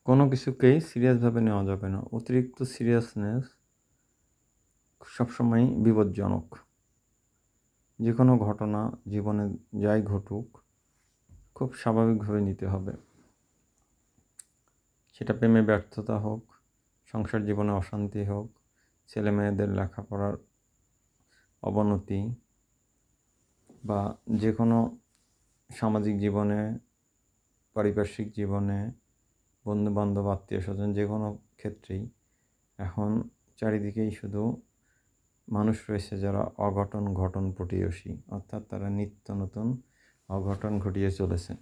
কোনো কিছুকেই সিরিয়াসভাবে নেওয়া যাবে না। অতিরিক্ত সিরিয়াসনেস সবসময়ই বিপজ্জনক। যে কোনো ঘটনা জীবনে যাই ঘটুক খুব স্বাভাবিকভাবে নিতে হবে। সেটা প্রেমে ব্যর্থতা হোক, সংসার জীবনে অশান্তি হোক, ছেলেমেয়েদের লেখাপড়ার অবনতি বা যে কোনো সামাজিক জীবনে, পারিপার্শ্বিক জীবনে, বন্ধুবান্ধব, আত্মীয়স্বজন যে কোনো ক্ষেত্রেই এখন চারিদিকেই শুধু মানুষ রয়েছে যারা অঘটন ঘটন পটীয়সী, অর্থাৎ তারা নিত্য নতুন অঘটন ঘটিয়ে চলেছে।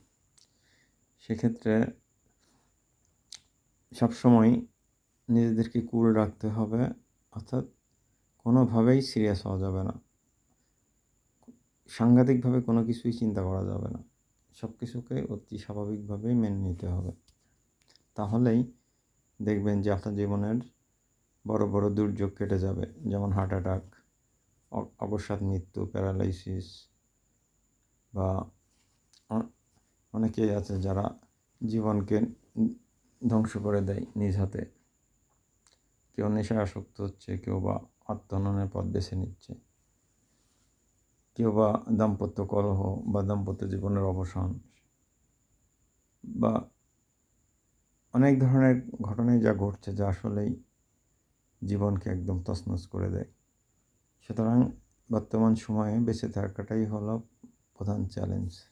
সেক্ষেত্রে সবসময় নিজেদেরকে কুল রাখতে হবে, অর্থাৎ কোনোভাবেই সিরিয়াস হওয়া যাবে না। সাংঘাতিকভাবে কোনো কিছুই চিন্তা করা যাবে না। সব কিছুকে অতি স্বাভাবিকভাবেই মেনে নিতে হবে। তাহলেই দেখবেন যে আপনার জীবনের বড় বড় দুর্যোগ কেটে যাবে, যেমন হার্ট অ্যাটাক, অকস্মাৎ মৃত্যু, প্যারালাইসিস বা অনেকেই আছে যারা জীবনকে ধ্বংস করে দেয় নিজ হাতে। কেউ নেশায় আসক্ত হচ্ছে, কেউ বা আত্মহননের পথ বেছে নিচ্ছে, কেউ বা দাম্পত্য কলহ বা দাম্পত্য জীবনের অবসান বা অনেক ধরনের ঘটনাই যা ঘটছে যা আসলেই জীবনকে একদম তছনছ করে দেয়। সুতরাং বর্তমান সময়ে বেঁচে থাকাটাই হলো প্রধান চ্যালেঞ্জ।